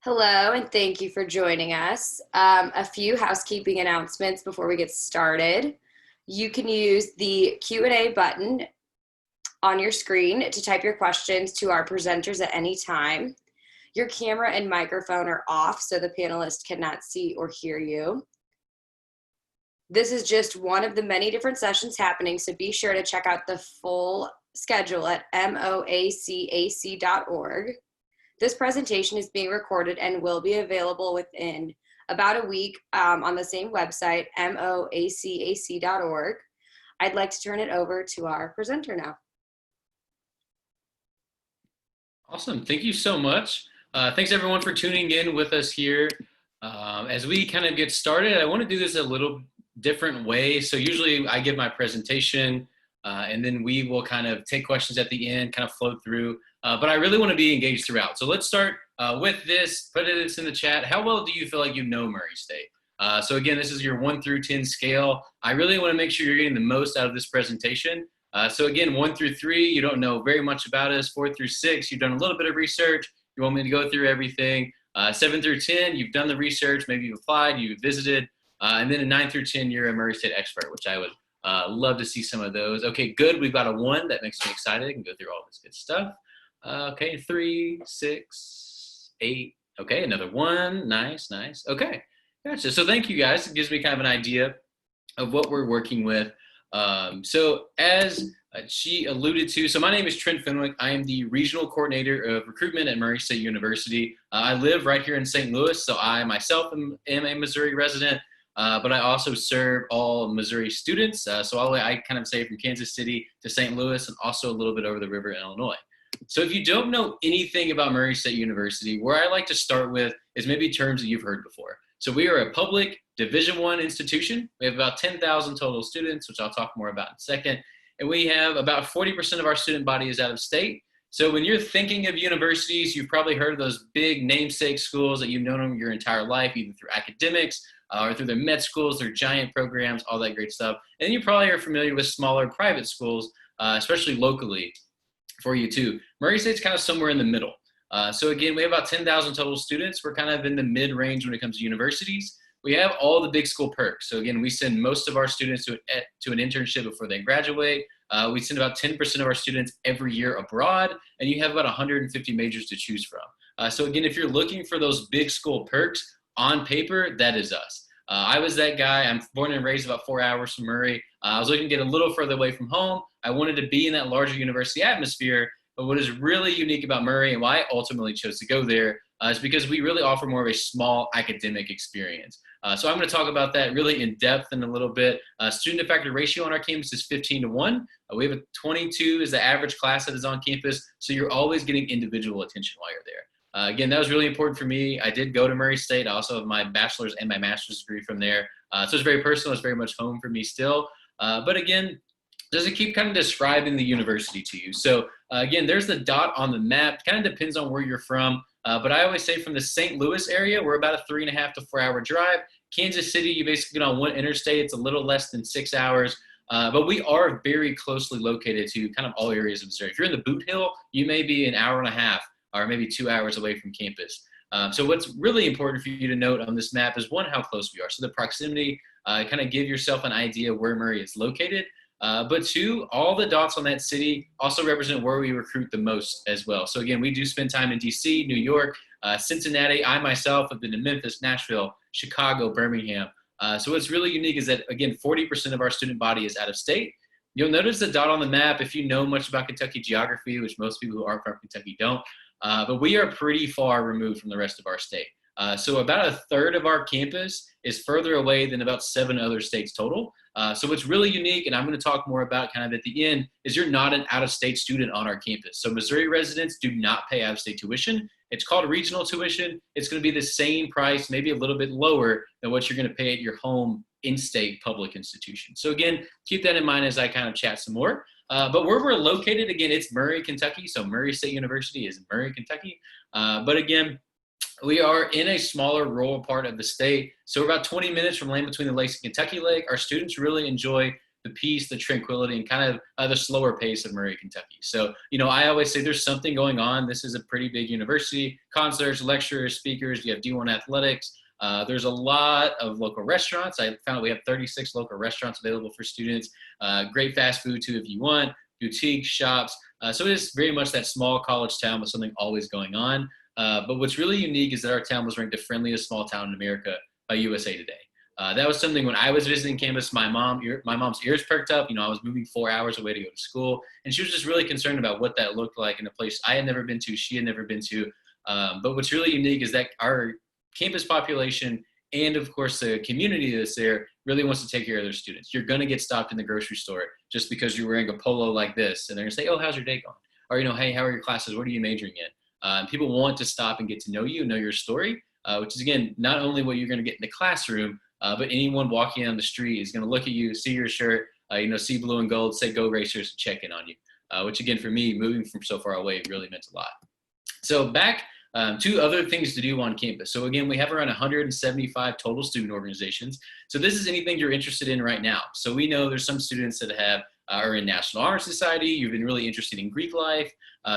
Hello, and thank you for joining us. A few housekeeping announcements before we get started. You can use the Q&A button on your screen to type your questions to our presenters at any time. Your camera and microphone are off, so the panelists cannot see or hear you. This is just one of the many different sessions happening, so be sure to check out the full schedule at moacac.org. This presentation is being recorded and will be available within about a week on the same website, moacac.org. I'd like to turn it over to our presenter now. Awesome. Thank you so much. Thanks everyone for tuning in with us here. As we kind of get started, I want to do this a little different way. So usually I give my presentation and then we will kind of take questions at the end, kind of float through. But I really want to be engaged throughout. So let's start with this. Put this in the chat. How well do you feel like you know Murray State? So again, this is your 1 through 10 scale. I really want to make sure you're getting the most out of this presentation. So again, 1 through 3, you don't know very much about us. 4 through 6, you've done a little bit of research. You want me to go through everything. 7 through 10, you've done the research. Maybe you've applied, you've visited. And then in 9 through 10, you're a Murray State expert, which I would love to see some of those. Okay, good. We've got a 1. That makes me excited. I can go through all this good stuff. Okay, 3, 6, 8. Okay, another 1. Nice, nice. Okay, gotcha. So thank you guys. It gives me kind of an idea of what we're working with. So as she alluded to, so my name is Trent Fenwick. I am the regional coordinator of recruitment at Murray State University. I live right here in St. Louis, so I myself am a Missouri resident, but I also serve all Missouri students. So all the way, I kind of say from Kansas City to St. Louis and also a little bit over the river in Illinois. So if you don't know anything about Murray State University, where I like to start with is maybe terms that you've heard before. So we are a public Division I institution. We have about 10,000 total students, which I'll talk more about in a second. And we have about 40% of our student body is out of state. So when you're thinking of universities, you've probably heard of those big namesake schools that you've known them your entire life, either through academics or through their med schools, their giant programs, all that great stuff. And you probably are familiar with smaller private schools, especially locally for you too. Murray State's kind of somewhere in the middle. So again, we have about 10,000 total students. We're kind of in the mid-range when it comes to universities. We have all the big school perks. So again, we send most of our students to an internship before they graduate. We send about 10% of our students every year abroad, and you have about 150 majors to choose from. So again, if you're looking for those big school perks on paper, that is us. I was that guy. I'm born and raised about 4 hours from Murray. I was looking to get a little further away from home. I wanted to be in that larger university atmosphere. But what is really unique about Murray and why I ultimately chose to go there is because we really offer more of a small academic experience. So I'm going to talk about that really in depth in a little bit. Student to faculty ratio on our campus is 15 to 1. We have a 22 is the average class that is on campus. So you're always getting individual attention while you're there. Again, that was really important for me. I did go to Murray State. I also have my bachelor's and my master's degree from there. So it's very personal. It's very much home for me still. But again, does it keep kind of describing the university to you? So again, there's the dot on the map. Kind of depends on where you're from. But I always say from the St. Louis area, we're about a 3.5 to 4 hour drive. Kansas City, you basically get on one interstate. It's a little less than 6 hours. But we are very closely located to kind of all areas of Missouri. If you're in the Boot Hill, you may be an hour and a half or maybe 2 hours away from campus. So what's really important for you to note on this map is, one, how close we are. So the proximity, kind of give yourself an idea where Murray is located. But 2, all the dots on that city also represent where we recruit the most as well. So again, we do spend time in DC, New York, Cincinnati. I myself have been to Memphis, Nashville, Chicago, Birmingham. So what's really unique is that, again, 40% of our student body is out of state. You'll notice the dot on the map if you know much about Kentucky geography, which most people who aren't from Kentucky don't. But we are pretty far removed from the rest of our state. So about a third of our campus is further away than about 7 other states total. So what's really unique, and I'm going to talk more about kind of at the end, is you're not an out-of-state student on our campus. So Missouri residents do not pay out-of-state tuition. It's called regional tuition. It's going to be the same price, maybe a little bit lower than what you're going to pay at your home in-state public institution. So again, keep that in mind as I kind of chat some more. But where we're located, again, it's Murray, Kentucky. So Murray State University is in Murray, Kentucky. But again, we are in a smaller rural part of the state. So we're about 20 minutes from land between the lakes and Kentucky Lake. Our students really enjoy the peace, the tranquility, and kind of the slower pace of Murray, Kentucky. So, I always say there's something going on. This is a pretty big university, concerts, lecturers, speakers, you have D1 athletics. There's a lot of local restaurants. I found we have 36 local restaurants available for students. Great fast food too if you want, boutique shops. So it is very much that small college town with something always going on. But what's really unique is that our town was ranked the friendliest small town in America by USA Today. That was something when I was visiting campus, my mom's ears perked up. I was moving 4 hours away to go to school, and she was just really concerned about what that looked like in a place I had never been to, she had never been to. But what's really unique is that our campus population and, of course, the community that's there really wants to take care of their students. You're going to get stopped in the grocery store just because you're wearing a polo like this, and they're going to say, "Oh, how's your day going?" Or, "Hey, how are your classes? What are you majoring in?" People want to stop and get to know you, know your story, which is, again, not only what you're going to get in the classroom, but anyone walking down the street is going to look at you, see your shirt, see blue and gold, say "Go Racers," check in on you, which, again, for me, moving from so far away really meant a lot. So back to other things to do on campus. So again, we have around 175 total student organizations. So this is anything you're interested in right now. So we know there's some students that are in National Honor Society. You've been really interested in Greek life.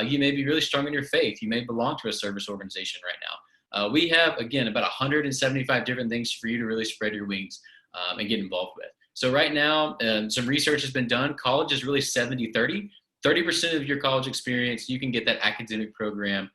You may be really strong in your faith. You may belong to a service organization right now. We have, again, about 175 different things for you to really spread your wings and get involved with. So right now, some research has been done. College is really 70-30. 30% of your college experience, you can get that academic program.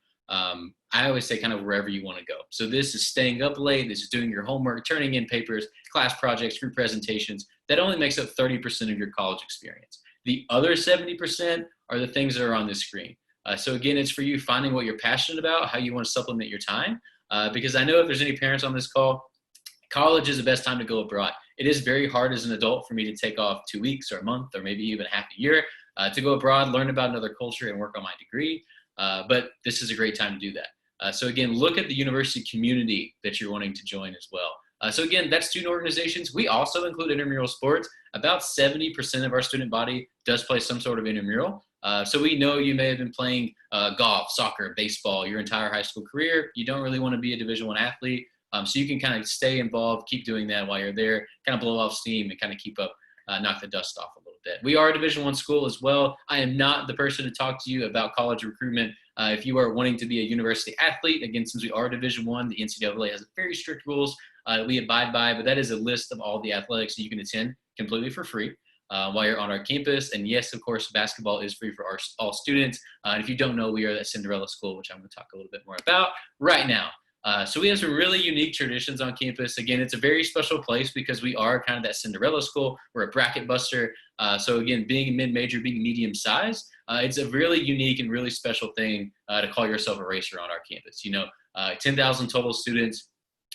I always say kind of wherever you want to go. So this is staying up late, this is doing your homework, turning in papers, class projects, group presentations. That only makes up 30% of your college experience. The other 70% are the things that are on the screen. So again, it's for you finding what you're passionate about, how you want to supplement your time. Because I know if there's any parents on this call, college is the best time to go abroad. It is very hard as an adult for me to take off 2 weeks or a month or maybe even half a year to go abroad, learn about another culture and work on my degree. But this is a great time to do that. So again, look at the university community that you're wanting to join as well. So again, that's student organizations. We also include intramural sports. About 70% of our student body does play some sort of intramural. So we know you may have been playing golf, soccer, baseball your entire high school career. You don't really want to be a Division I athlete. So you can kind of stay involved, keep doing that while you're there, kind of blow off steam and kind of keep up, knock the dust off a little bit. We are a Division I school as well. I am not the person to talk to you about college recruitment. If you are wanting to be a university athlete, again, since we are Division I, the NCAA has very strict rules we abide by, but that is a list of all the athletics that you can attend completely for free while you're on our campus. And yes, of course, basketball is free for all students. And if you don't know, we are that Cinderella school, which I'm going to talk a little bit more about right now. So we have some really unique traditions on campus. Again, it's a very special place because we are kind of that Cinderella school. We're a bracket buster. So again, being mid-major, being medium-sized, it's a really unique and really special thing to call yourself a racer on our campus. 10,000 total students,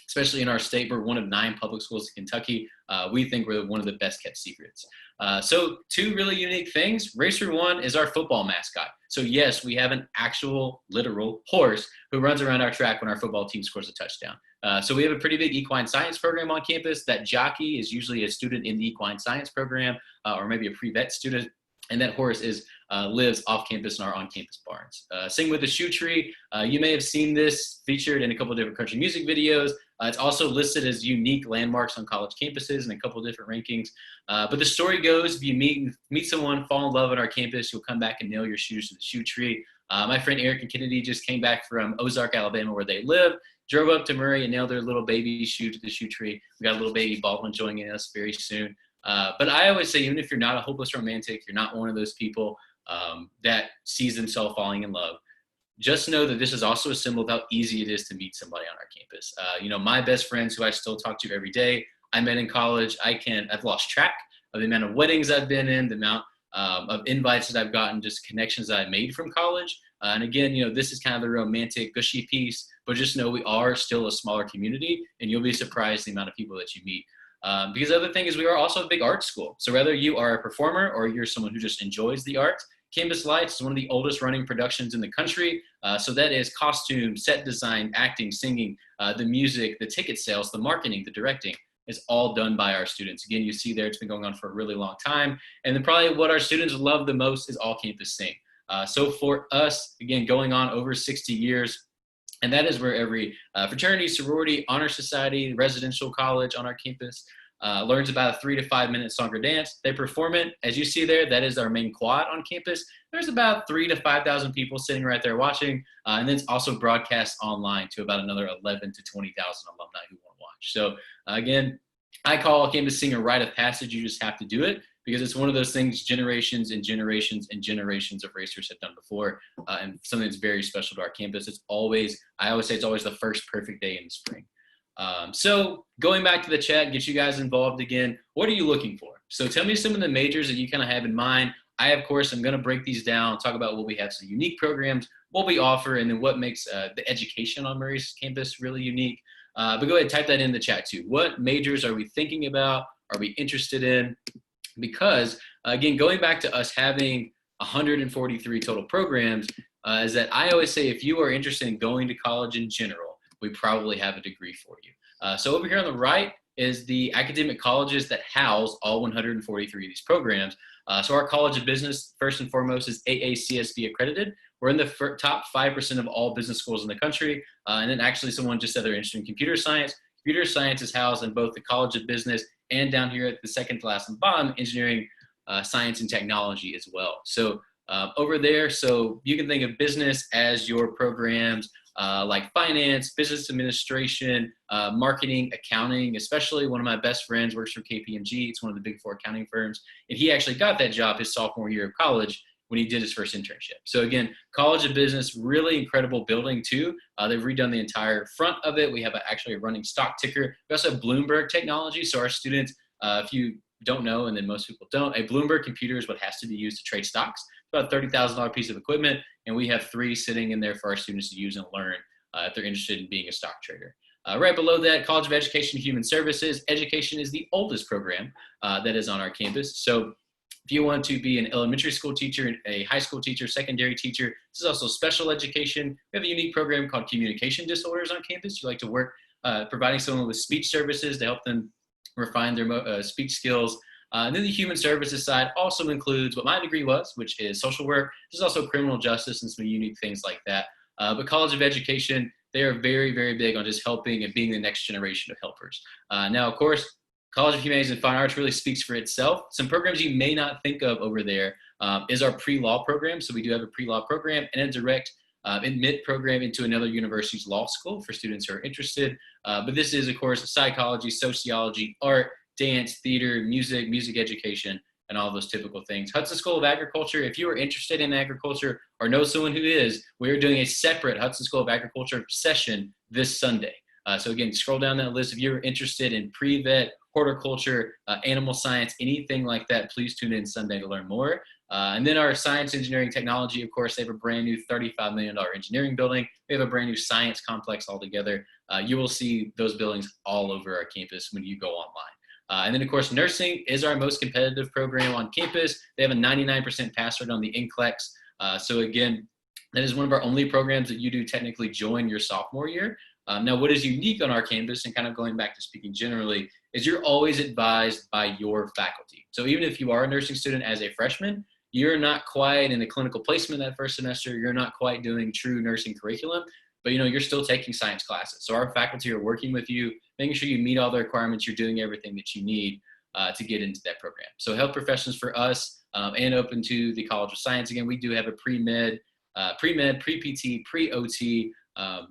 especially in our state. We're one of 9 public schools in Kentucky. We think we're one of the best kept secrets. So 2 really unique things. Racer 1 is our football mascot. So yes, we have an actual literal horse who runs around our track when our football team scores a touchdown. So we have a pretty big equine science program on campus. That jockey is usually a student in the equine science program or maybe a pre-vet student. And that horse lives off campus in our on-campus barns. Sing with the Shoe Tree. You may have seen this featured in a couple of different country music videos. It's also listed as unique landmarks on college campuses in a couple of different rankings. But the story goes, if you meet someone, fall in love on our campus, you'll come back and nail your shoes to the shoe tree. My friend Eric and Kennedy just came back from Ozark, Alabama, where they live, drove up to Murray and nailed their little baby shoe to the shoe tree. We got a little baby Baldwin joining us very soon. But I always say, even if you're not a hopeless romantic, you're not one of those people that sees themselves falling in love, just know that this is also a symbol of how easy it is to meet somebody on our campus. My best friends who I still talk to every day, I met in college. I've lost track of the amount of weddings I've been in, the amount of invites that I've gotten, just connections that I've made from college. And again, this is kind of the romantic, gushy piece, but just know we are still a smaller community, and you'll be surprised the amount of people that you meet. Because the other thing is we are also a big art school. So whether you are a performer or you're someone who just enjoys the arts, Campus Lights is one of the oldest running productions in the country. So that is costume, set design, acting, singing, the music, the ticket sales, the marketing, the directing is all done by our students. Again, you see there, it's been going on for a really long time. And then probably what our students love the most is all campus sing. So for us, again, going on over 60 years, and that is where every fraternity, sorority, honor society, residential college on our campus, learns about a 3 to 5 minute song or dance. They perform it. As you see there, that is our main quad on campus. There's about 3,000 to 5,000 people sitting right there watching. And then it's also broadcast online to about another 11,000 to 20,000 alumni who want to watch. So again, I call campus seeing a rite of passage. You just have to do it because it's one of those things generations and generations and generations of racers have done before, and something that's very special to our campus. I always say it's always the first perfect day in the spring. So going back to the chat, get you guys involved again. What are you looking for? So tell me some of the majors that you kind of have in mind. Of course, I'm going to break these down, talk about what we have, some unique programs, what we offer, and then what makes the education on Murray's campus really unique. But go ahead and type that in the chat too. What majors are we thinking about? Are we interested in? Because again, going back to us having 143 total programs, is that I always say if you are interested in going to college in general, we probably have a degree for you. So over here on the right is the academic colleges that house all 143 of these programs. So our College of Business, first and foremost, is AACSB accredited. We're in the top 5% of all business schools in the country. And then actually someone just said they're interested in computer science. Computer science is housed in both the College of Business and down here at the second to last on the bottom, engineering, science, and technology as well. So over there, so you can think of business as your programs like finance, business administration, marketing, accounting. Especially one of my best friends works for KPMG. It's one of the big four accounting firms. And he actually got that job his sophomore year of college when he did his first internship. So again, College of Business, really incredible building too. They've redone the entire front of it. We have actually a running stock ticker. We also have Bloomberg technology. So our students, if you don't know, and then most people don't, a Bloomberg computer is what has to be used to trade stocks. It's about a $30,000 piece of equipment. And we have 3 sitting in there for our students to use and learn if they're interested in being a stock trader. Right below that, College of Education and Human Services. Education is the oldest program that is on our campus. So if you want to be an elementary school teacher, a high school teacher, secondary teacher, this is also special education. We have a unique program called Communication Disorders on campus. You like to work providing someone with speech services to help them refine their speech skills. And then the human services side also includes what my degree was, which is social work. There's also criminal justice and some unique things like that. But College of Education, they are very, very big on just helping and being the next generation of helpers. Now, of course, College of Humanities and Fine Arts really speaks for itself. Some programs you may not think of over there is our pre-law program. So we do have a pre-law program and a direct admit program into another university's law school for students who are interested. But this is, of course, psychology, sociology, art, dance, theater, music education, and all those typical things. Hudson School of Agriculture, if you are interested in agriculture or know someone who is, we are doing a separate Hudson School of Agriculture session this Sunday. So again, scroll down that list. If you're interested in pre-vet, horticulture, animal science, anything like that, please tune in Sunday to learn more. And then our science, engineering, technology, of course, they have a brand new $35 million engineering building. We have a brand new science complex altogether. You will see those buildings all over our campus when you go online. And then, of course, nursing is our most competitive program on campus. They have a 99% pass rate on the NCLEX. So again, that is one of our only programs that you do technically join your sophomore year. Now, what is unique on our campus, and kind of going back to speaking generally, is you're always advised by your faculty. So even if you are a nursing student as a freshman, you're not quite in a clinical placement that first semester. You're not quite doing true nursing curriculum, but you're still taking science classes. So our faculty are working with you, making sure you meet all the requirements. You're doing everything that you need to get into that program. So health professions for us and open to the College of Science. Again, we do have a pre-med, pre-PT, pre-OT.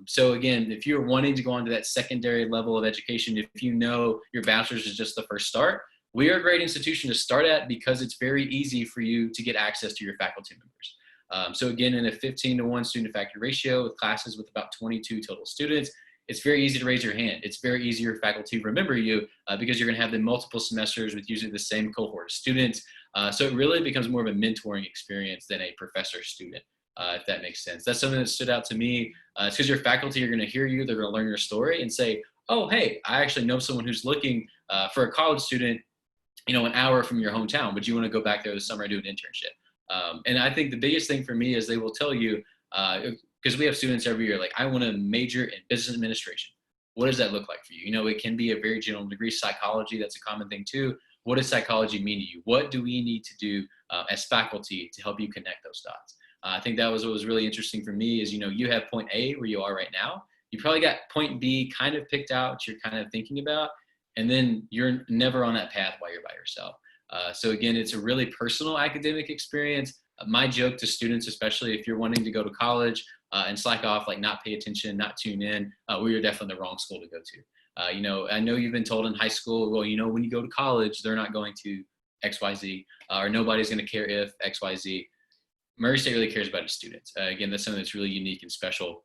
So again, if you're wanting to go on to that secondary level of education, if you know your bachelor's is just the first start, we are a great institution to start at because it's very easy for you to get access to your faculty members. So again, in a 15-to-1 student to faculty ratio with classes with about 22 total students, it's very easy to raise your hand. It's very easy for faculty to remember you because you're gonna have the multiple semesters with usually the same cohort of students. So it really becomes more of a mentoring experience than a professor-student. If that makes sense. That's something that stood out to me. It's because your faculty are going to hear you, they're going to learn your story and say, oh, hey, I actually know someone who's looking for a college student, an hour from your hometown. Would you want to go back there this summer and do an internship? And I think the biggest thing for me is they will tell you, because we have students every year, like, I want to major in business administration. What does that look like for you? It can be a very general degree. Psychology, that's a common thing too. What does psychology mean to you? What do we need to do as faculty to help you connect those dots? I think that was what was really interesting for me is, you have point A where you are right now. You probably got point B kind of picked out, what you're kind of thinking about. and then you're never on that path while you're by yourself. So again, it's a really personal academic experience. My joke to students, especially if you're wanting to go to college and slack off, like not pay attention, not tune in, we are definitely the wrong school to go to. I know you've been told in high school, well, when you go to college, they're not going to XYZ, or nobody's going to care if XYZ. Murray State really cares about its students. Again, that's something that's really unique and special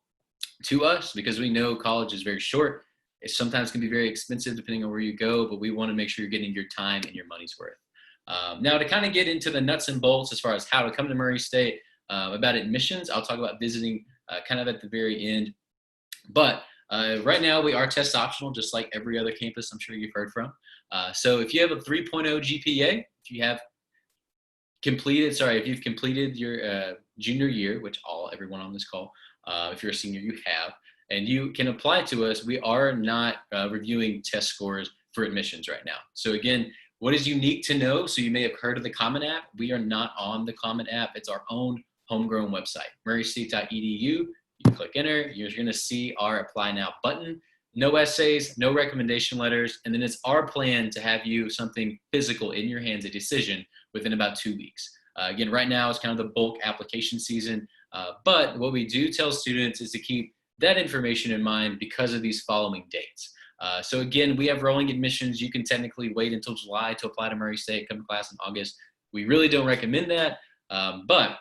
to us, because we know college is very short. It sometimes can be very expensive depending on where you go, but we want to make sure you're getting your time and your money's worth. Now, to kind of get into the nuts and bolts as far as how to come to Murray State, about admissions, I'll talk about visiting kind of at the very end. But right now, we are test optional, just like every other campus I'm sure you've heard from. So if you have a 3.0 GPA, if you've completed your junior year, which everyone on this call, if you're a senior, you have, and you can apply to us, we are not reviewing test scores for admissions right now. So again, what is unique to know, so you may have heard of the Common App. We are not on the Common App. It's our own homegrown website, murraystate.edu. You click enter, you're going to see our Apply Now button. No essays, no recommendation letters, and then it's our plan to have you something physical in your hands, a decision, within about 2 weeks. Again, right now is kind of the bulk application season, but what we do tell students is to keep that information in mind because of these following dates. So again, we have rolling admissions. You can technically wait until July to apply to Murray State, come to class in August. We really don't recommend that, but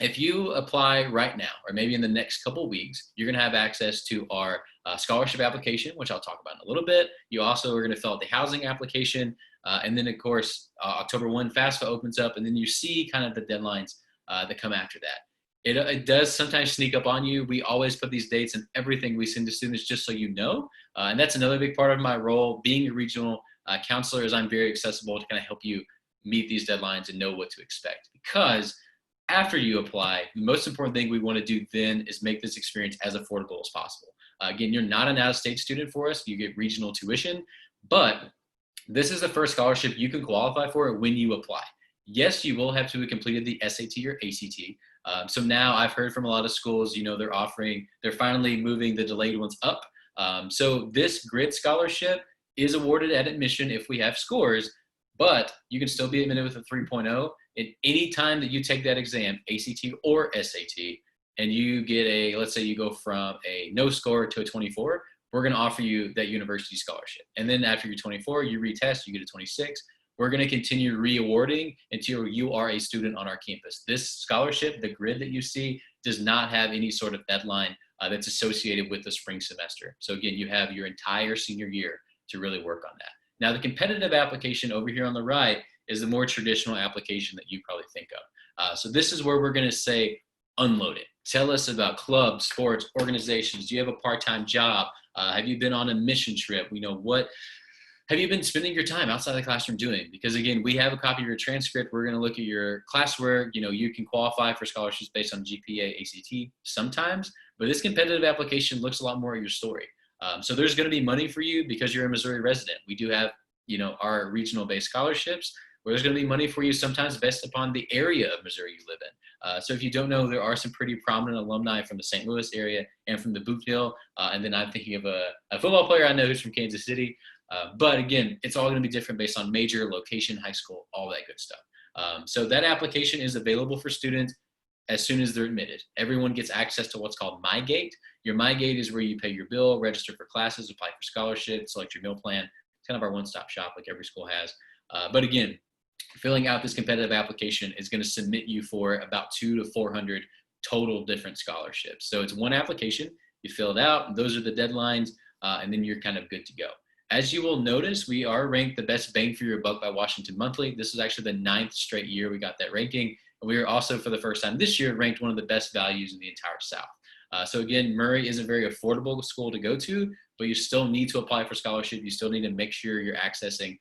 if you apply right now, or maybe in the next couple of weeks, you're going to have access to our scholarship application, which I'll talk about in a little bit. You also are going to fill out the housing application. And then, of course, October 1, FAFSA opens up, and then you see kind of the deadlines that come after that. It does sometimes sneak up on you. We always put these dates in everything we send to students just so you know. And that's another big part of my role. Being a regional counselor is I'm very accessible to kind of help you meet these deadlines and know what to expect. Because after you apply, the most important thing we want to do then is make this experience as affordable as possible. Again, you're not an out-of-state student for us. You get regional tuition, but this is the first scholarship you can qualify for when you apply. Yes, you will have to have completed the SAT or ACT. So now I've heard from a lot of schools, they're finally moving the delayed ones up. So this grid scholarship is awarded at admission if we have scores, but you can still be admitted with a 3.0. And any time that you take that exam, ACT or SAT, and you get let's say you go from a no score to a 24, we're going to offer you that university scholarship. And then after you're 24, you retest, you get a 26. We're going to continue re-awarding until you are a student on our campus. This scholarship, the grid that you see, does not have any sort of deadline that's associated with the spring semester. So again, you have your entire senior year to really work on that. Now, the competitive application over here on the right is the more traditional application that you probably think of. So this is where we're going to say, unload it. Tell us about clubs, sports, organizations. Do you have a part-time job? Have you been on a mission trip? What have you been spending your time outside the classroom doing? Because again, we have a copy of your transcript. We're going to look at your classwork. You can qualify for scholarships based on GPA, ACT sometimes, but this competitive application looks a lot more at your story. So there's going to be money for you because you're a Missouri resident. We do have, our regional-based scholarships, where there's going to be money for you sometimes based upon the area of Missouri you live in. So if you don't know, there are some pretty prominent alumni from the St. Louis area and from the Boot Hill. And then I'm thinking of a football player I know who's from Kansas City. But again, it's all going to be different based on major, location, high school, all that good stuff. So that application is available for students as soon as they're admitted. Everyone gets access to what's called MyGate. Your MyGate is where you pay your bill, register for classes, apply for scholarships, select your meal plan. It's kind of our one-stop shop like every school has. But again, filling out this competitive application is going to submit you for about 200 to 400 total different scholarships. So it's one application, you fill it out, and those are the deadlines, and then you're kind of good to go. As you will notice, we are ranked the best bang for your buck by Washington Monthly. This is actually the 9th straight year we got that ranking. And we are also, for the first time this year, ranked one of the best values in the entire South. So again, Murray is a very affordable school to go to, but you still need to apply for scholarship. You still need to make sure you're accessing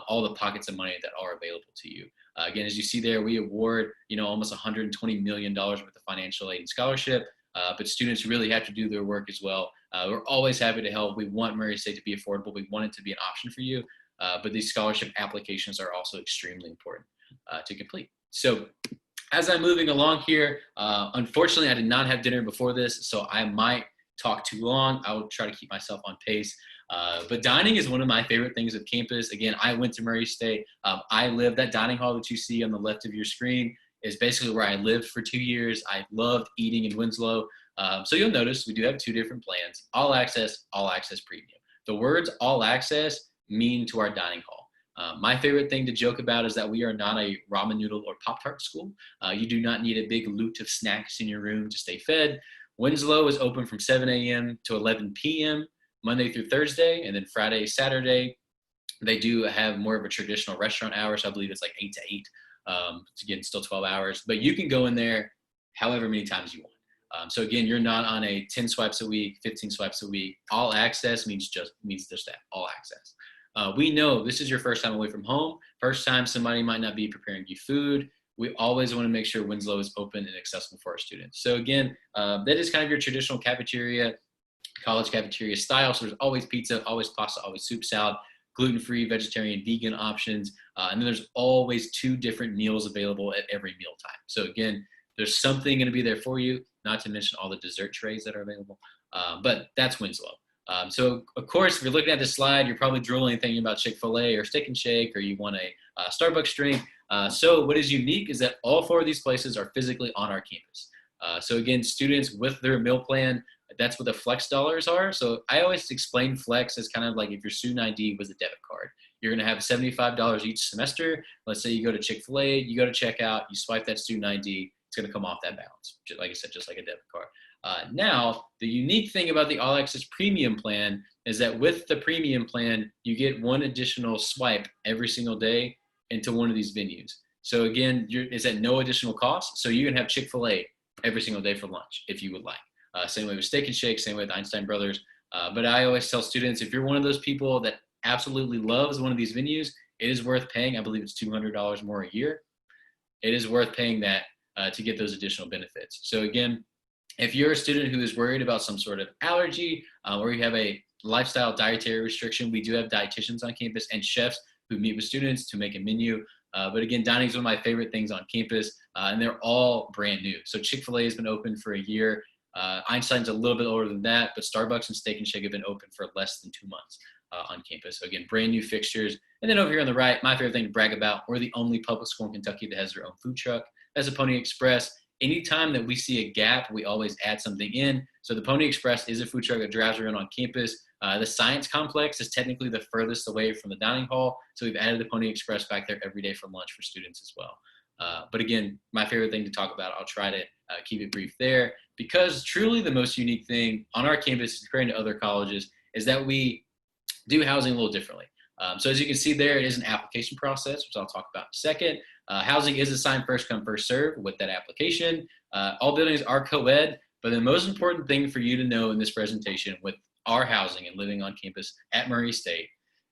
all the pockets of money that are available to you. Again, as you see there, we award, almost $120 million worth of financial aid and scholarship, but students really have to do their work as well. We're always happy to help. We want Murray State to be affordable. We want it to be an option for you, but these scholarship applications are also extremely important to complete. So as I'm moving along here, unfortunately, I did not have dinner before this, so I might talk too long. I will try to keep myself on pace. But dining is one of my favorite things of campus. Again, I went to Murray State. I lived that dining hall that you see on the left of your screen is basically where I lived for 2 years. I loved eating in Winslow. So you'll notice we do have 2 different plans, all access premium. The words all access mean to our dining hall. My favorite thing to joke about is that we are not a ramen noodle or Pop-Tart school. You do not need a big loot of snacks in your room to stay fed. Winslow is open from 7 a.m. to 11 p.m. Monday through Thursday, and then Friday, Saturday, they do have more of a traditional restaurant hours. So I believe it's like 8 to 8. Again, still 12 hours, but you can go in there however many times you want. So again, you're not on a 10 swipes a week, 15 swipes a week. All access means just that, all access. We know this is your first time away from home. First time somebody might not be preparing you food. We always want to make sure Winslow is open and accessible for our students. So again, that is kind of your traditional cafeteria, college cafeteria style. So there's always pizza, always pasta, always soup, salad, gluten-free, vegetarian, vegan options. And then there's always 2 different meals available at every mealtime. So again, there's something going to be there for you, not to mention all the dessert trays that are available. But that's Winslow. So of course, if you're looking at this slide, you're probably drooling thinking about Chick-fil-A or Steak and Shake, or you want a Starbucks drink. So what is unique is that all 4 of these places are physically on our campus. So again, students with their meal plan, that's what the flex dollars are. So I always explain flex as kind of like if your student ID was a debit card. You're going to have $75 each semester. Let's say you go to Chick-fil-A, you go to checkout, you swipe that student ID, it's going to come off that balance. Like I said, just like a debit card. Now, the unique thing about the All Access Premium plan is that with the Premium plan, you get 1 additional swipe every single day into one of these venues. So again, it's at no additional cost. So you can have Chick-fil-A every single day for lunch if you would like. Same way with Steak and Shake, same way with Einstein Brothers. But I always tell students, if you're one of those people that absolutely loves one of these venues, it is worth paying. I believe it's $200 more a year. It is worth paying that to get those additional benefits. So again, if you're a student who is worried about some sort of allergy or you have a lifestyle dietary restriction, we do have dietitians on campus and chefs who meet with students to make a menu. But again, dining is one of my favorite things on campus, and they're all brand new. So Chick-fil-A has been open for a year. Einstein's a little bit older than that, but Starbucks and Steak and Shake have been open for less than 2 months on campus. So again, brand new fixtures. And then over here on the right, my favorite thing to brag about, we're the only public school in Kentucky that has their own food truck. That's a Pony Express. Anytime that we see a gap, we always add something in. So the Pony Express is a food truck that drives around on campus. The science complex is technically the furthest away from the dining hall. So we've added the Pony Express back there every day for lunch for students as well. But again, my favorite thing to talk about, I'll try to keep it brief there, because truly the most unique thing on our campus compared to other colleges is that we do housing a little differently. So as you can see there, it is an application process, which I'll talk about in a second. Housing is assigned first come, first serve with that application. All buildings are co-ed, but the most important thing for you to know in this presentation with our housing and living on campus at Murray State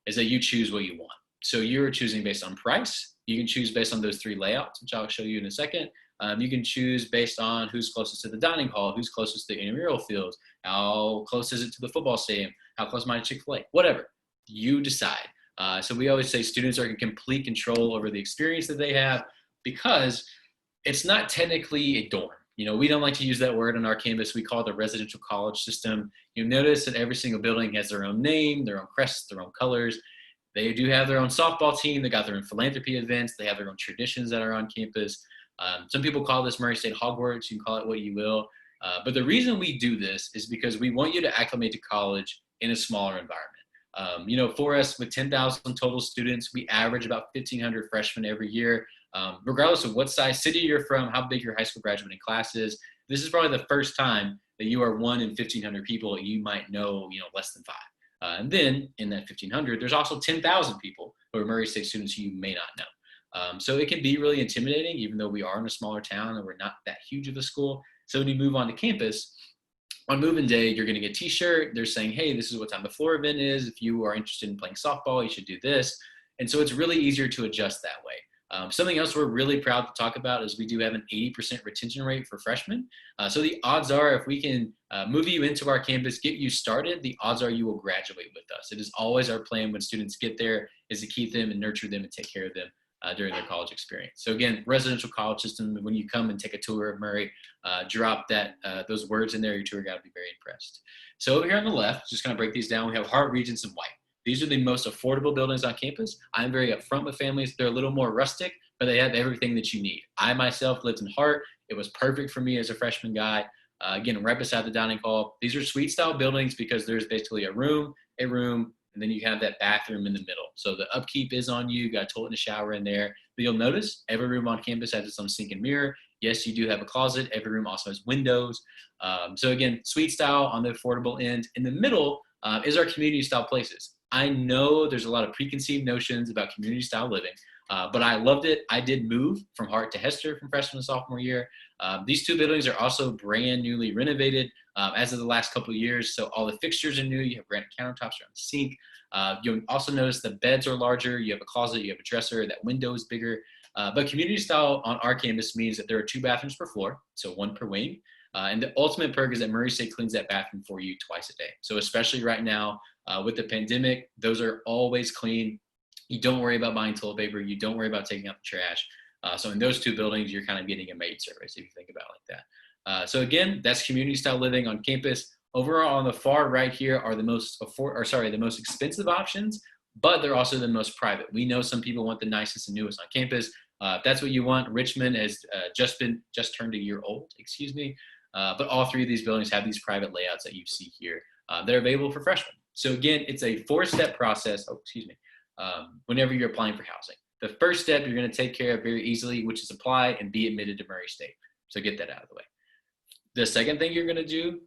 is that you choose what you want. So you're choosing based on price. You can choose based on those 3 layouts, which I'll show you in a second. You can choose based on who's closest to the dining hall, who's closest to the intramural fields, how close is it to the football stadium, how close might Chick-fil-A, whatever. You decide. So we always say students are in complete control over the experience that they have, because it's not technically a dorm. You know, we don't like to use that word on our campus. We call it the residential college system. You'll notice that every single building has their own name, their own crests, their own colors. They do have their own softball team. They got their own philanthropy events. They have their own traditions that are on campus. Some people call this Murray State Hogwarts. You can call it what you will. But the reason we do this is because we want you to acclimate to college in a smaller environment. You know, for us, with 10,000 total students, we average about 1,500 freshmen every year. Regardless of what size city you're from, how big your high school graduating class is, this is probably the first time that you are one in 1,500 people you might know, less than 5. And then in that 1,500, there's also 10,000 people who are Murray State students who you may not know. So it can be really intimidating, even though we are in a smaller town and we're not that huge of a school. So when you move on to campus, on move-in day, you're going to get a t-shirt. They're saying, hey, this is what time the floor event is. If you are interested in playing softball, you should do this. And so it's really easier to adjust that way. Something else we're really proud to talk about is we do have an 80% retention rate for freshmen. So the odds are, if we can move you into our campus, get you started, the odds are you will graduate with us. It is always our plan when students get there is to keep them and nurture them and take care of them during their college experience. So again, residential college system, when you come and take a tour of Murray, drop those words in there, your tour guide will be very impressed. So over here on the left, just kind of break these down, we have Hart, Regents, and White. These are the most affordable buildings on campus. I'm very upfront with families. They're a little more rustic, but they have everything that you need. I myself lived in Hart. It was perfect for me as a freshman guy. Again, right beside the dining hall. These are suite style buildings because there's basically a room, and then you have that bathroom in the middle. So the upkeep is on you. You got a toilet and a shower in there. But you'll notice every room on campus has its own sink and mirror. Yes, you do have a closet. Every room also has windows. So again, suite style on the affordable end. In the middle is our community style places. I know there's a lot of preconceived notions about community style living, but I loved it. I did move from Hart to Hester from freshman to sophomore year. These two buildings are also brand newly renovated as of the last couple of years. So all the fixtures are new. You have granite countertops around the sink. You'll also notice the beds are larger. You have a closet, you have a dresser, that window is bigger. But community style on our campus means that there are 2 bathrooms per floor, so 1 per wing. And the ultimate perk is that Murray State cleans that bathroom for you twice a day. So especially right now with the pandemic, those are always clean. You don't worry about buying toilet paper. You don't worry about taking out the trash. So in those 2 buildings, you're kind of getting a maid service if you think about it like that. So again, that's community style living on campus. Overall, on the far right here are the most expensive options, but they're also the most private. We know some people want the nicest and newest on campus. If that's what you want, Richmond has just turned a year old, but all 3 of these buildings have these private layouts that you see here. They're available for freshmen. So again, it's a 4-step process. Whenever you're applying for housing, the first step you're going to take care of very easily, which is apply and be admitted to Murray State. So get that out of the way. The second thing you're going to do,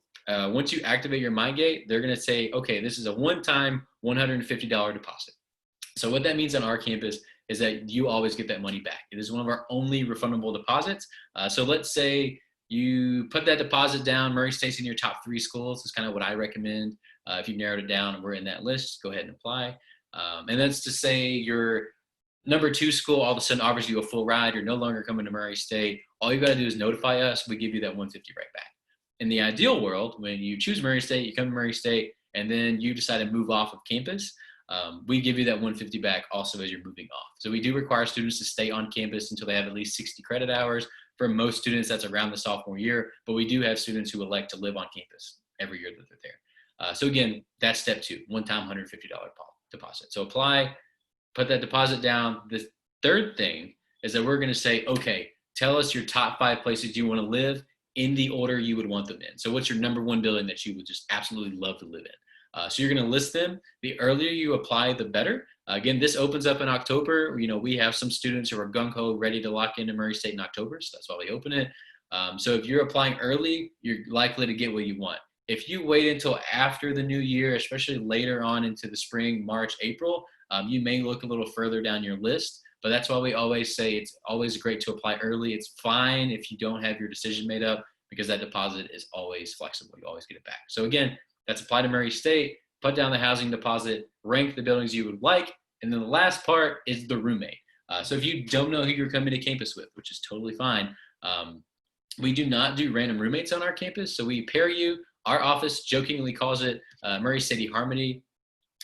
once you activate your MyGate, they're going to say, okay, this is a one-time $150 deposit. So what that means on our campus is that you always get that money back. It is one of our only refundable deposits. So let's say you put that deposit down, Murray State's in your top 3 schools. That's kind of what I recommend. If you've narrowed it down and we're in that list, go ahead and apply. And that's to say your number 2 school all of a sudden offers you a full ride. You're no longer coming to Murray State. All you got to do is notify us. We give you that $150 right back. In the ideal world, when you choose Murray State, you come to Murray State, and then you decide to move off of campus, we give you that $150 back also as you're moving off. So we do require students to stay on campus until they have at least 60 credit hours. For most students, that's around the sophomore year, but we do have students who elect to live on campus every year that they're there. So again, that's step 2, one-time $150 deposit. So apply, put that deposit down. The third thing is that we're going to say, okay, tell us your top 5 places you want to live in the order you would want them in. So what's your number 1 building that you would just absolutely love to live in? So you're going to list them. The earlier you apply, the better. Again, this opens up in October. We have some students who are gung-ho ready to lock into Murray State in October, so that's why we open it. So if you're applying early, you're likely to get what you want. If you wait until after the new year, especially later on into the spring, March, April, you may look a little further down your list. But that's why we always say it's always great to apply early. It's fine if you don't have your decision made up because that deposit is always flexible. You always get it back. So again, that's apply to Murray State, put down the housing deposit, rank the buildings you would like, and then the last part is the roommate. So if you don't know who you're coming to campus with, which is totally fine, we do not do random roommates on our campus. So we pair you. Our office jokingly calls it Murray City Harmony.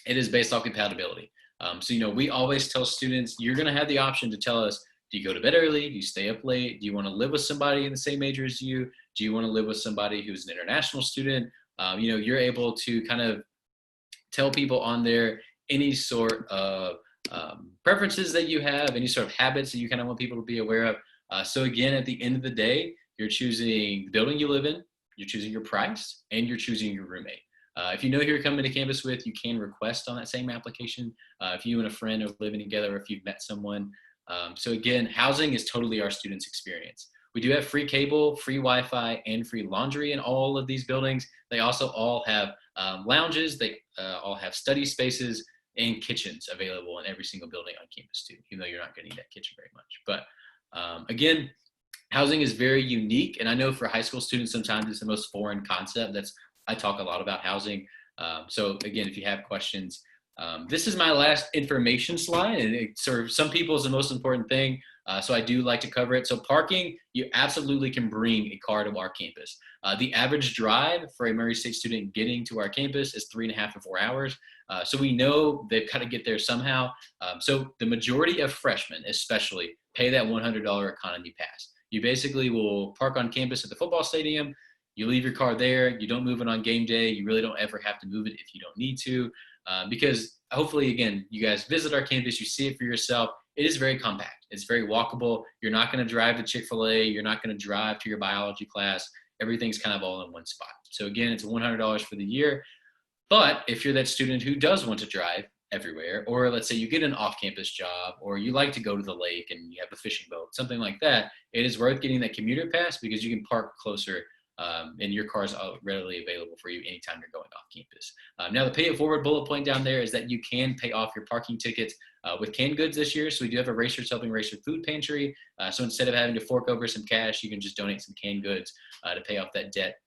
It is based off compatibility. So, we always tell students, you're going to have the option to tell us, do you go to bed early? Do you stay up late? Do you want to live with somebody in the same major as you? Do you want to live with somebody who's an international student? You're able to kind of tell people on there any sort of preferences that you have, any sort of habits that you kind of want people to be aware of. So again, at the end of the day, you're choosing the building you live in, you're choosing your price, and you're choosing your roommate. If you know who you're coming to campus with, you can request on that same application if you and a friend are living together or if you've met someone. So again, housing is totally our students' experience. We do have free cable, free Wi-Fi, and free laundry in all of these buildings. They also all have lounges. They all have study spaces and kitchens available in every single building on campus too, even though you're not going to need that kitchen very much. But again, housing is very unique. And I know for high school students, sometimes it's the most foreign concept. I talk a lot about housing. So again, if you have questions, This is my last information slide, and it sort of some people is the most important thing. So I do like to cover it. So parking, you absolutely can bring a car to our campus. The average drive for a Murray State student getting to our campus is 3.5 to 4 hours. So we know they've got to get there somehow. So the majority of freshmen, especially, pay that $100 economy pass. You basically will park on campus at the football stadium. You leave your car there. You don't move it on game day. You really don't ever have to move it if you don't need to. Because hopefully, again, you guys visit our campus, you see it for yourself. It is very compact. It's very walkable. You're not going to drive to Chick-fil-A. You're not going to drive to your biology class. Everything's kind of all in one spot. So again, it's $100 for the year. But if you're that student who does want to drive everywhere, or let's say you get an off-campus job, or you like to go to the lake and you have a fishing boat, something like that, it is worth getting that commuter pass because you can park closer and your car is readily available for you anytime you're going off campus. Now, the pay it forward bullet point down there is that you can pay off your parking tickets with canned goods this year. So we do have a Racers Helping Racer food pantry. So instead of having to fork over some cash, you can just donate some canned goods to pay off that debt.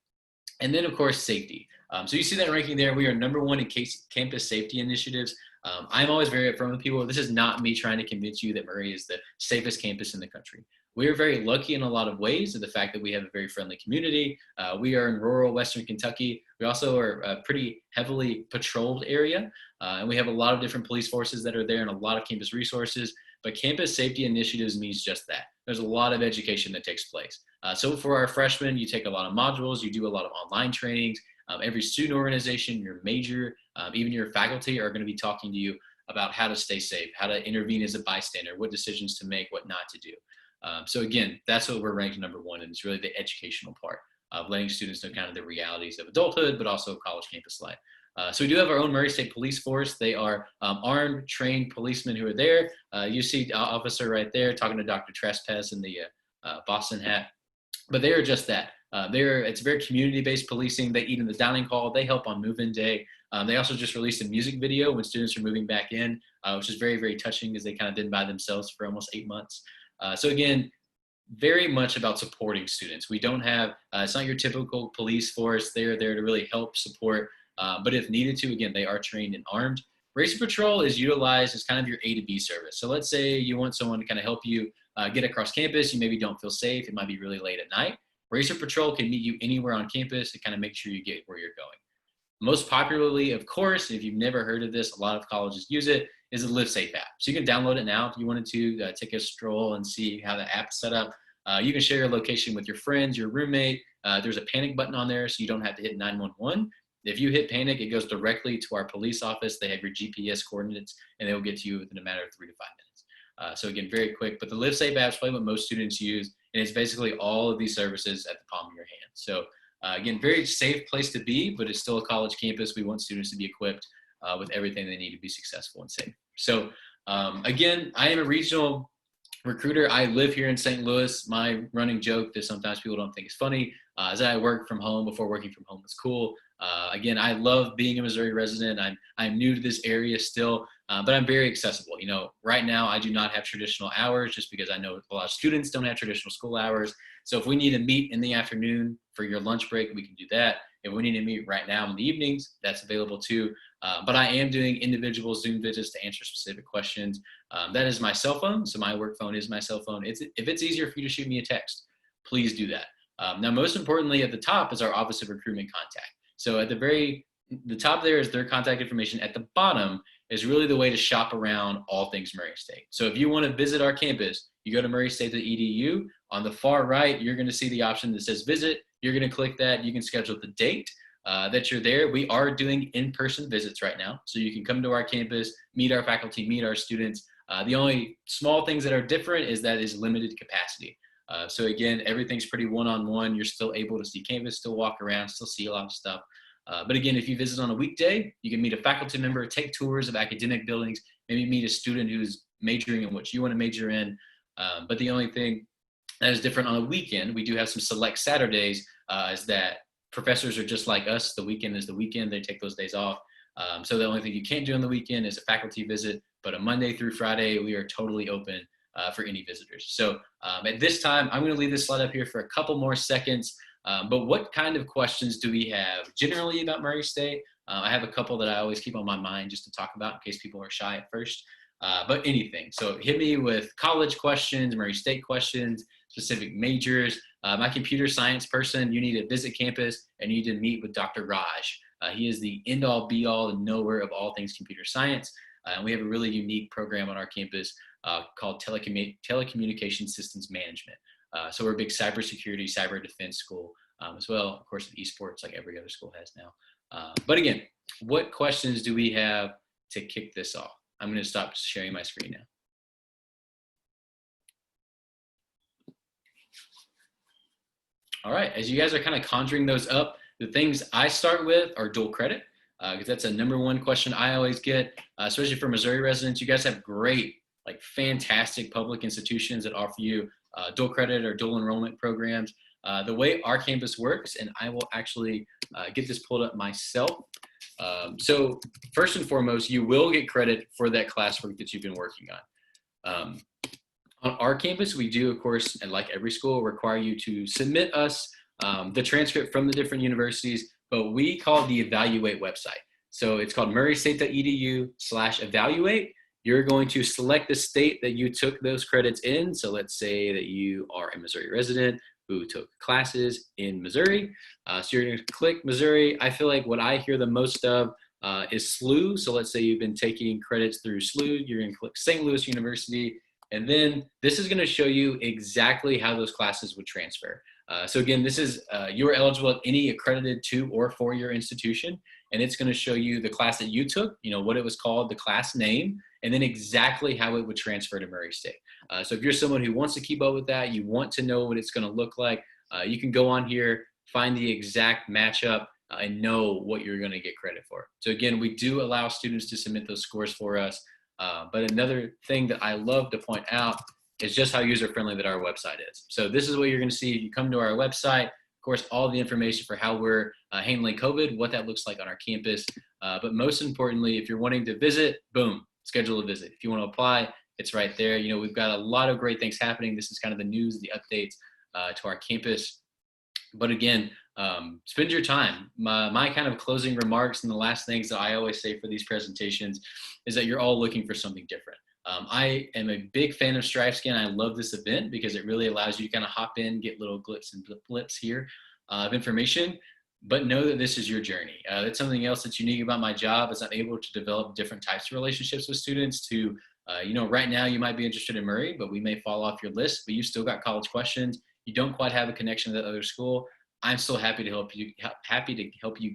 And then, of course, safety. So you see that ranking there. We are #1 in campus safety initiatives. I'm always very upfront with people. This is not me trying to convince you that Murray is the safest campus in the country. We are very lucky in a lot of ways of the fact that we have a very friendly community. We are in rural Western Kentucky. We also are a pretty heavily patrolled area. And we have a lot of different police forces that are there and a lot of campus resources. But campus safety initiatives means just that. There's a lot of education that takes place. So for our freshmen, you take a lot of modules. You do a lot of online trainings. Every student organization, your major, even your faculty are going to be talking to you about how to stay safe, how to intervene as a bystander, what decisions to make, what not to do. So again, that's what we're ranked #1, and it's really the educational part of letting students know kind of the realities of adulthood, but also college campus life. So we do have our own Murray State Police Force. They are armed, trained policemen who are there. You see officer right there talking to Dr. Trespass in the Boston hat. But they are just that. It's very community-based policing. They eat in the dining hall. They help on move-in day. They also just released a music video when students are moving back in, which is very, very touching because they kind of did by themselves for almost 8 months. So again, very much about supporting students. We don't have, it's not your typical police force. They're there to really help support. But if needed to, again, they are trained and armed. Racer Patrol is utilized as kind of your A to B service. So let's say you want someone to kind of help you get across campus. You maybe don't feel safe. It might be really late at night. Racer Patrol can meet you anywhere on campus to kind of make sure you get where you're going. Most popularly, of course, if you've never heard of this, a lot of colleges use it, is the Live Safe app. So you can download it now if you wanted to take a stroll and see how the app is set up. You can share your location with your friends, your roommate. There's a panic button on there so you don't have to hit 911. If you hit panic, it goes directly to our police office. They have your GPS coordinates, and they will get to you within a matter of 3 to 5 minutes. So again, very quick. But the Live Safe app is probably what most students use, and it's basically all of these services at the palm of your hand. So again, very safe place to be, but it's still a college campus. We want students to be equipped with everything they need to be successful and safe. So again, I am a regional recruiter. I live here in St. Louis. My running joke that sometimes people don't think is funny is that I work from home before working from home was cool. Again, I love being a Missouri resident. I'm new to this area still, but I'm very accessible. You know, right now I do not have traditional hours just because I know a lot of students don't have traditional school hours. So if we need to meet in the afternoon for your lunch break, we can do that. If we need to meet right now in the evenings, that's available too. But I am doing individual Zoom visits to answer specific questions. That is my cell phone. So my work phone is my cell phone. If it's easier for you to shoot me a text, please do that. Now, most importantly, at the top is our Office of Recruitment contact. So at the top there is their contact information. At the bottom is really the way to shop around all things Murray State. So if you want to visit our campus, you go to murraystate.edu. On the far right, you're going to see the option that says visit. You're going to click that. You can schedule the date that you're there. We are doing in-person visits right now. So you can come to our campus, meet our faculty, meet our students. The only small things that are different is that is limited capacity. So again, everything's pretty one-on-one. You're still able to see campus, still walk around, still see a lot of stuff. But again, if you visit on a weekday, you can meet a faculty member, take tours of academic buildings, maybe meet a student who's majoring in what you want to major in. But the only thing that is different on a weekend, we do have some select Saturdays, is that professors are just like us. The weekend is the weekend. They take those days off. So the only thing you can't do on the weekend is a faculty visit. But a Monday through Friday, we are totally open for any visitors. So at this time, I'm going to leave this slide up here for a couple more seconds. But what kind of questions do we have generally about Murray State? I have a couple that I always keep on my mind just to talk about in case people are shy at first. But anything. So hit me with college questions, Murray State questions, specific majors. My computer science person, you need to visit campus and you need to meet with Dr. Raj. He is the end all be all and nowhere of all things computer science. And we have a really unique program on our campus called Telecommunication Systems Management. So we're a big cybersecurity, cyber defense school as well. Of course, esports like every other school has now. But again, what questions do we have to kick this off? I'm going to stop sharing my screen now. All right, as you guys are kind of conjuring those up, the things I start with are dual credit, because that's a #1 question I always get, especially for Missouri residents. You guys have great, like fantastic public institutions that offer you dual credit or dual enrollment programs. The way our campus works, and I will actually get this pulled up myself. So first and foremost, you will get credit for that classwork that you've been working on. On our campus, we do, of course, and like every school, require you to submit us the transcript from the different universities, but we call it the Evaluate website. So it's called murraystate.edu/evaluate. You're going to select the state that you took those credits in. So let's say that you are a Missouri resident who took classes in Missouri. So you're going to click Missouri. I feel like what I hear the most of is SLU. So let's say you've been taking credits through SLU. You're going to click St. Louis University. And then this is going to show you exactly how those classes would transfer. So again, this is, you are eligible at any accredited 2 or 4-year institution. And it's going to show you the class that you took, you know, what it was called, the class name, and then exactly how it would transfer to Murray State. So if you're someone who wants to keep up with that, you want to know what it's going to look like, you can go on here, find the exact matchup, and know what you're going to get credit for. So again, we do allow students to submit those scores for us. But another thing that I love to point out is just how user-friendly that our website is. So this is what you're going to see if you come to our website. Of course, all the information for how we're handling COVID, what that looks like on our campus. But most importantly, if you're wanting to visit, boom, schedule a visit. If you want to apply, it's right there. You know, we've got a lot of great things happening. This is kind of the news, the updates to our campus. But again, spend your time. My kind of closing remarks and the last things that I always say for these presentations is that you're all looking for something different. I am a big fan of StripesCan. I love this event because it really allows you to kind of hop in, get little glitz and blips here of information, but know that this is your journey. That's something else that's unique about my job is I'm able to develop different types of relationships with students to, you know, right now you might be interested in Murray, but we may fall off your list, but you still got college questions. You don't quite have a connection to that other school. I'm still happy to help you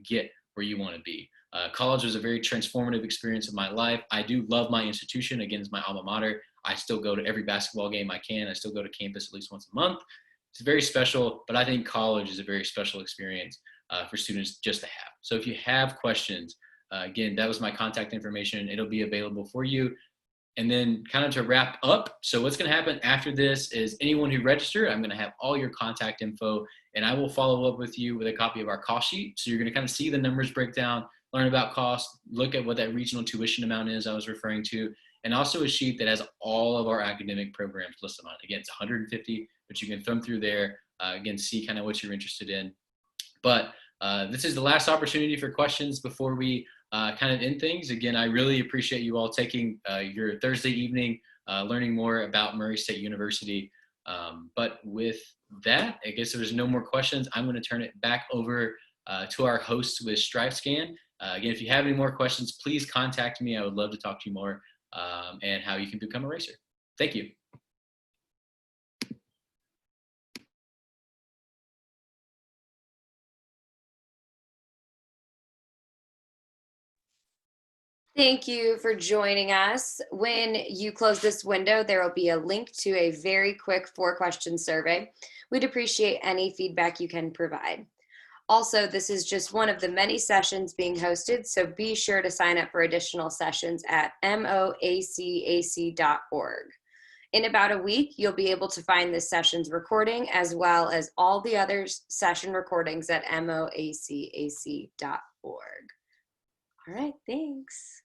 get where you want to be. College was a very transformative experience of my life. I do love my institution. Again, it's my alma mater. I still go to every basketball game I can. I still go to campus at least once a month. It's very special, but I think college is a very special experience for students just to have. So if you have questions, again, that was my contact information. It'll be available for you. And then kind of to wrap up, so what's going to happen after this is anyone who registered, I'm going to have all your contact info, and I will follow up with you with a copy of our cost sheet. So you're going to kind of see the numbers break down, learn about cost, look at what that regional tuition amount is I was referring to, and also a sheet that has all of our academic programs listed on it. Again, it's 150, but you can thumb through there, again, see kind of what you're interested in. But this is the last opportunity for questions before we kind of end things. Again, I really appreciate you all taking your Thursday evening, learning more about Murray State University. But with that, I guess if there's no more questions, I'm going to turn it back over to our host with StripesCan. Again, if you have any more questions, please contact me. I would love to talk to you more and how you can become a racer. Thank you. Thank you for joining us. When you close this window, there will be a link to a very quick 4-question survey. We'd appreciate any feedback you can provide. Also, this is just one of the many sessions being hosted, so be sure to sign up for additional sessions at MOACAC.org. In about a week, you'll be able to find this session's recording as well as all the other session recordings at MOACAC.org. All right, thanks.